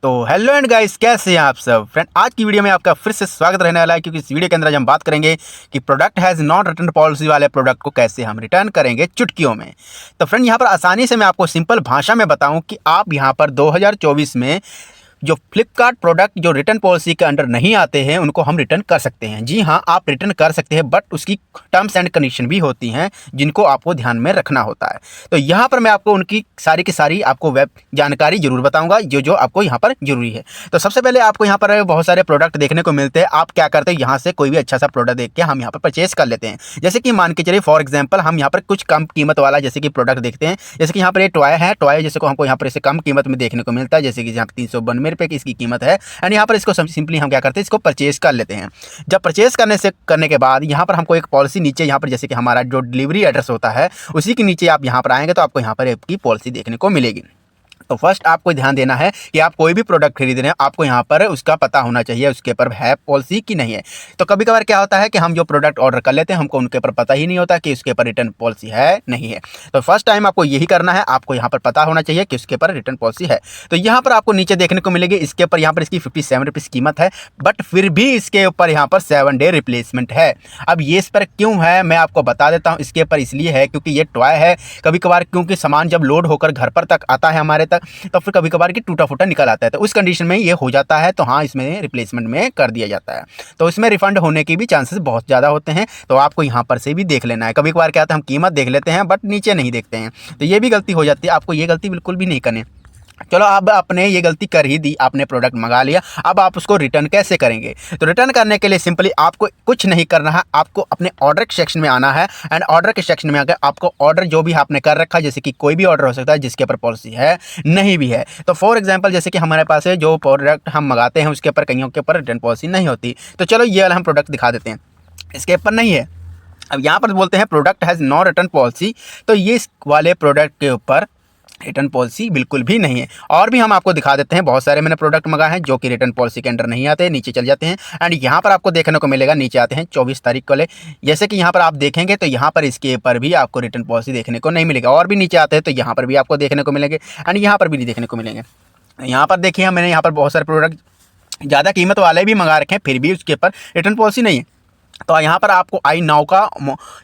तो hello and guys, कैसे हैं आप सब फ्रेंड। आज की वीडियो में आपका फिर से स्वागत रहने वाला है, क्योंकि इस वीडियो के अंदर हम बात करेंगे कि product has not return policy वाले प्रोडक्ट को कैसे हम रिटर्न करेंगे चुटकियों में। तो फ्रेंड, यहाँ पर आसानी से मैं आपको सिंपल भाषा में बताऊं कि आप यहाँ पर 2024 में जो फ्लिपकार्ट प्रोडक्ट जो रिटर्न पॉलिसी के अंडर नहीं आते हैं उनको हम रिटर्न कर सकते हैं। जी हाँ, आप रिटर्न कर सकते हैं, बट उसकी टर्म्स एंड कंडीशन भी होती हैं जिनको आपको ध्यान में रखना होता है। तो यहाँ पर मैं आपको उनकी सारी की सारी आपको वेब जानकारी जरूर बताऊंगा जो जो आपको यहाँ पर जरूरी है। तो सबसे पहले आपको यहाँ पर बहुत सारे प्रोडक्ट देखने को मिलते हैं। आप क्या करते हैं, यहाँ से कोई भी अच्छा सा प्रोडक्ट देख के हम यहाँ पर परचेस कर लेते हैं। जैसे कि मान के चलिए फॉर एग्जाम्पल हम यहाँ पर कुछ कम कीमत वाला जैसे कि प्रोडक्ट देखते हैं। जैसे कि यहाँ पर ये टॉय है, टॉय जैसे को हमको यहाँ पर इसे कम कीमत में देखने को मिलता है, जैसे कि यहाँ 392 रुपये की इसकी कीमत है। एंड यहाँ पर इसको सिंपली हम क्या करते हैं, इसको परचेज कर लेते हैं। जब परचेज करने के बाद यहाँ पर हमको एक पॉलिसी नीचे यहाँ पर जैसे कि हमारा जो डिलीवरी एड्रेस होता है उसी के नीचे आप यहाँ पर आएंगे तो आपको यहाँ पर आपकी पॉलिसी देखने को मिलेगी। तो फर्स्ट आपको ध्यान देना है कि आप कोई भी प्रोडक्ट खरीद रहे हैं आपको यहाँ पर उसका पता होना चाहिए उसके ऊपर है पॉलिसी कि नहीं है। तो कभी कभार क्या होता है कि हम जो प्रोडक्ट ऑर्डर कर लेते हैं हमको उनके ऊपर पता ही नहीं होता कि उसके ऊपर रिटर्न पॉलिसी है नहीं है। तो फर्स्ट टाइम आपको यही करना है, आपको यहाँ पर पता होना चाहिए कि उसके ऊपर रिटर्न पॉलिसी है। तो यहाँ पर आपको नीचे देखने को मिलेगी इसके ऊपर यहाँ पर इसकी 57 रुपीज़ कीमत है, बट फिर भी इसके ऊपर यहाँ पर 7 डे रिप्लेसमेंट है। अब ये इस पर क्यों है मैं आपको बता देता हूँ। इसके ऊपर इसलिए है क्योंकि ये टॉय है। कभी कभार क्योंकि सामान जब लोड होकर घर पर तक आता है हमारे तक तो फिर कभी कभार की टूटा फूटा निकल आता है, तो उस कंडीशन में ये हो जाता है। तो हाँ, इसमें रिप्लेसमेंट में कर दिया जाता है, तो इसमें रिफंड होने की भी चांसेस बहुत ज़्यादा होते हैं। तो आपको यहाँ पर से भी देख लेना है। कभी कभार क्या होता है हम कीमत देख लेते हैं बट नीचे नहीं देखते हैं, तो ये भी गलती हो जाती है। आपको ये गलती बिल्कुल भी नहीं करनी। चलो, अब आपने ये गलती कर ही दी, आपने प्रोडक्ट मंगा लिया, अब आप उसको रिटर्न कैसे करेंगे। तो रिटर्न करने के लिए सिंपली आपको कुछ नहीं करना है, आपको अपने ऑर्डर के सेक्शन में आना है। एंड ऑर्डर के सेक्शन में आकर आपको ऑर्डर जो भी आपने कर रखा है, जैसे कि कोई भी ऑर्डर हो सकता है जिसके ऊपर पॉलिसी है नहीं भी है। तो फॉर एग्जाम्पल जैसे कि हमारे पास है जो प्रोडक्ट हम मंगाते हैं उसके ऊपर कईयों के ऊपर रिटर्न पॉलिसी नहीं होती। तो चलो ये वाला हम प्रोडक्ट दिखा देते हैं, इसके ऊपर नहीं है। अब यहाँ पर बोलते हैं product has no return policy, तो ये इस वाले प्रोडक्ट के ऊपर रिटर्न पॉलिसी बिल्कुल भी नहीं है। और भी हम आपको दिखा देते हैं, बहुत सारे मैंने प्रोडक्ट मंगाए हैं जो कि रिटर्न पॉलिसी के अंडर नहीं आते। नीचे चल जाते हैं एंड यहाँ पर आपको देखने को मिलेगा, नीचे आते हैं 24 तारीख वाले। जैसे कि यहाँ पर आप देखेंगे तो यहाँ पर इसके ऊपर भी आपको रिटर्न पॉलिसी देखने को नहीं मिलेगा। और भी नीचे आते हैं तो यहाँ पर भी आपको देखने को मिलेंगे एंड यहाँ पर भी नहीं देखने को मिलेंगे। यहाँ पर देखिए मैंने यहाँ पर बहुत सारे प्रोडक्ट ज़्यादा कीमत वाले भी मंगा रखे हैं, फिर भी उसके ऊपर रिटर्न पॉलिसी नहीं है। तो यहाँ पर आपको आई नाउ का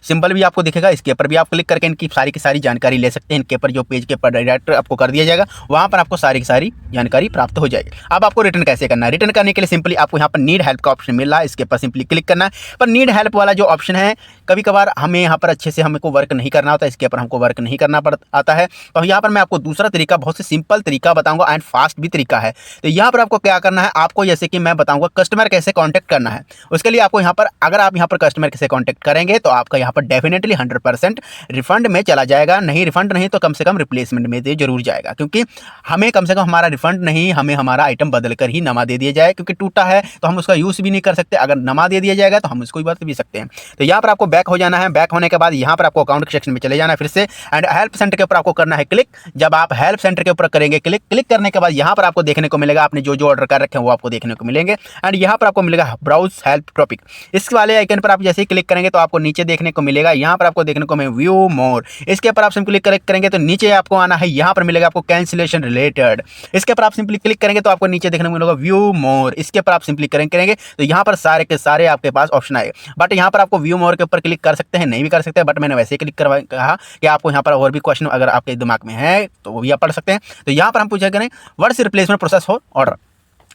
सिंबल भी आपको दिखेगा, इसके ऊपर भी आप क्लिक करके इनकी सारी की सारी जानकारी ले सकते हैं। इनके ऊपर जो पेज के ऊपर डायरेक्ट आपको कर दिया जाएगा, वहाँ पर आपको सारी की सारी जानकारी प्राप्त हो जाएगी। अब आपको रिटर्न कैसे करना है, रिटर्न करने के लिए सिंपली आपको यहाँ पर नीड हेल्प का ऑप्शन मिल रहा है, इसके ऊपर सिंपली क्लिक करना है। पर नीड हेल्प वाला जो ऑप्शन है कभी कभार हमें यहाँ पर अच्छे से हमको वर्क नहीं करना होता, इसके ऊपर हमको वर्क नहीं करना आता है। तो यहाँ पर मैं आपको दूसरा तरीका, बहुत से सिंपल तरीका बताऊँगा एंड फास्ट भी तरीका है। तो यहाँ पर आपको क्या करना है, आपको जैसे कि मैं बताऊँगा कस्टमर कैसे कॉन्टैक्ट करना है। उसके लिए आपको यहाँ पर अगर आप यहाँ पर कस्टमर से कांटेक्ट करेंगे तो आपका यहाँ पर डेफिनेटली 100% रिफंड में चला जाएगा। नहीं रिफंड नहीं तो कम से कम रिप्लेसमेंट में दे जरूर जाएगा, क्योंकि हमें कम से कम हमारा रिफंड नहीं, हमें हमारा आइटम बदल कर ही नमा दे दिया जाए, क्योंकि टूटा है तो हम उसका यूज़ भी नहीं कर सकते। अगर नमा दे दिया जाएगा तो हम उसको बदल भी सकते हैं। तो यहाँ पर आपको बैक हो जाना है। बैक होने के बाद यहाँ पर आपको अकाउंट के सेक्शन में चले जाना है फिर से, एंड हेल्प सेंटर के ऊपर आपको करना है क्लिक। जब आप हेल्प सेंटर के ऊपर करेंगे क्लिक करने के बाद यहाँ पर आपको देखने को मिलेगा आपने जो जो ऑर्डर कर रखे हैं वो आपको देखने को मिलेंगे। एंड यहाँ पर आपको मिलेगा ब्राउज हेल्प टॉपिक, इस वाले आइकन पर आप जैसे ही क्लिक करेंगे तो आपको नीचे देखने को मिलेगा, यहाँ पर आपको देखने को मिलेगा व्यू मोर। इसके ऊपर आप सिंपली क्लिक करेंगे तो नीचे आपको आना है, यहाँ पर मिलेगा आपको कैंसिलेशन रिलेटेड। इसके ऊपर आप सिंपली क्लिक करेंगे तो आपको नीचे देखने को मिलेगा व्यू मोर। इसके ऊपर आप सिंपली करेंगे तो यहाँ पर सारे के सारे आपके पास ऑप्शन आएगा। बट यहाँ पर आपको व्यू मोर के ऊपर क्लिक कर सकते हैं, नहीं भी कर सकते हैं, बट मैंने वैसे ही क्लिक करवा कहा कि आपको यहाँ पर और भी क्वेश्चन अगर आपके दिमाग में है तो वो भी आप पढ़ सकते हैं। तो यहाँ पर हम पूछा करें what's replacement process for order.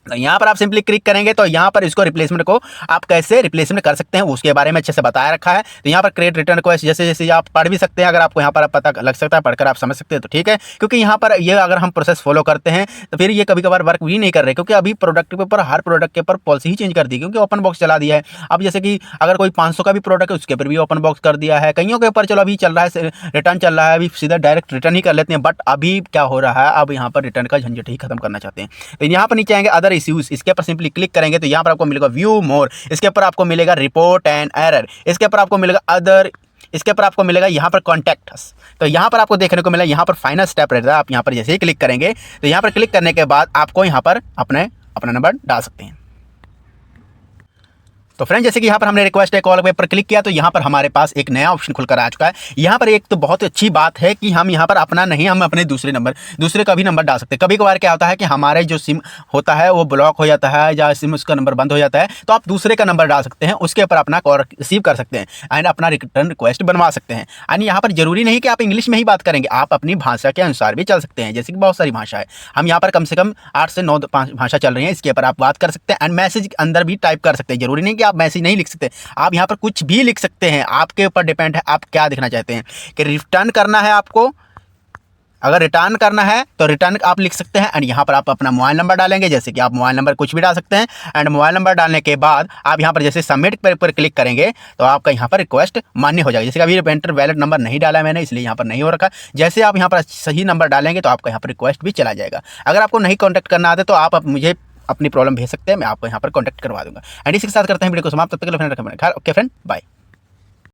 तो यहाँ पर आप सिंपली क्लिक करेंगे तो यहाँ पर इसको रिप्लेसमेंट को आप कैसे रिप्लेसमेंट कर सकते हैं उसके बारे में अच्छे से बताया रखा है। तो यहाँ पर क्रिएट रिटर्न रिक्वेस्ट जैसे जैसे आप पढ़ भी सकते हैं, अगर आपको यहाँ पर पता लग सकता है पढ़कर आप समझ सकते हैं तो ठीक है, क्योंकि यहाँ पर ये अगर हम प्रोसेस फॉलो करते हैं तो फिर ये कभी कभार वर्क भी नहीं कर रहे, क्योंकि अभी प्रोडक्ट के ऊपर हर प्रोडक्ट के ऊपर पॉलिसी ही चेंज कर दी, क्योंकि ओपन बॉक्स चला दिया है। अब जैसे कि अगर कोई 500 का भी प्रोडक्ट है उसके ऊपर भी ओपन बॉक्स कर दिया है, कईयों के ऊपर चलो अभी चल रहा है रिटर्न चल रहा है, अभी सीधा डायरेक्ट रिटर्न ही कर लेते हैं। बट अभी क्या हो रहा है, अब यहाँ पर रिटर्न का झंझट ही खत्म करना चाहते हैं। तो यहाँ पर नीचे आएंगे अदर इश्यूज, इसके ऊपर सिंपली क्लिक करेंगे तो यहाँ पर आपको मिलेगा व्यू मोर। इसके ऊपर आपको मिलेगा रिपोर्ट एंड एरर। इसके ऊपर आपको मिलेगा अदर। इसके ऊपर आपको मिलेगा यहाँ पर कॉन्टैक्ट अस। तो यहाँ पर आपको देखने को मिला यहाँ पर फाइनल स्टेप रहता है। आप यहाँ पर जैसे ही क्लिक करेंगे तो यहाँ पर क्लिक करने के बाद आपको यहाँ पर अपना नंबर डाल सकते हैं। तो फ्रेंड जैसे कि यहाँ पर हमने रिक्वेस्ट है कॉल पर क्लिक किया तो यहाँ पर हमारे पास एक नया ऑप्शन खुलकर आ चुका है। यहाँ पर एक तो बहुत अच्छी बात है कि हम यहाँ पर अपना नहीं, हम अपने दूसरे का भी नंबर डाल सकते हैं। कभी कभार क्या होता है कि हमारे जो सिम होता है वो ब्लॉक हो जाता है या सिम उसका नंबर बंद हो जाता है, तो आप दूसरे का नंबर डाल सकते हैं, उसके ऊपर अपना कॉल रिसीव कर सकते हैं एंड अपना रिटर्न रिक्वेस्ट बनवा सकते हैं। एंड यहाँ पर जरूरी नहीं कि आप इंग्लिश में ही बात करेंगे, आप अपनी भाषा के अनुसार भी चल सकते हैं। जैसे कि बहुत सारी भाषा है, हम यहाँ पर कम से कम 8 से 9 भाषा चल रही है, इसके ऊपर आप बात कर सकते हैं एंड मैसेज अंदर भी टाइप कर सकते हैं। जरूरी नहीं कि आप मैसेज नहीं लिख सकते, आप यहाँ पर कुछ भी लिख सकते हैं, आपके ऊपर डिपेंड है आप क्या दिखना चाहते हैं। कि रिटर्न करना है आपको, अगर रिटर्न करना है तो रिटर्न आप लिख सकते हैं एंड यहाँ पर आप अपना मोबाइल नंबर डालेंगे। जैसे कि आप मोबाइल नंबर कुछ भी डाल सकते हैं एंड मोबाइल नंबर डालने के बाद आप यहाँ पर जैसे सबमिट पर क्लिक करेंगे तो आपका यहाँ पर रिक्वेस्ट मान्य हो जाएगी। जैसे कि अभी एंटर वैलिड नंबर नहीं डाला है मैंने, इसलिए यहाँ पर नहीं हो रखा। जैसे आप यहाँ पर सही नंबर डालेंगे तो आपका यहाँ पर रिक्वेस्ट भी चला जाएगा। अगर आपको नहीं कॉन्टैक्ट करना आता तो आप मुझे अपनी प्रॉब्लम भेज सकते हैं, मैं आपको यहाँ पर कॉन्टैक्ट करवा दूंगा। एंड इसी के साथ करते हैं वीडियो को समाप्त। तब तक के लिए ओके फ्रेंड, बाय।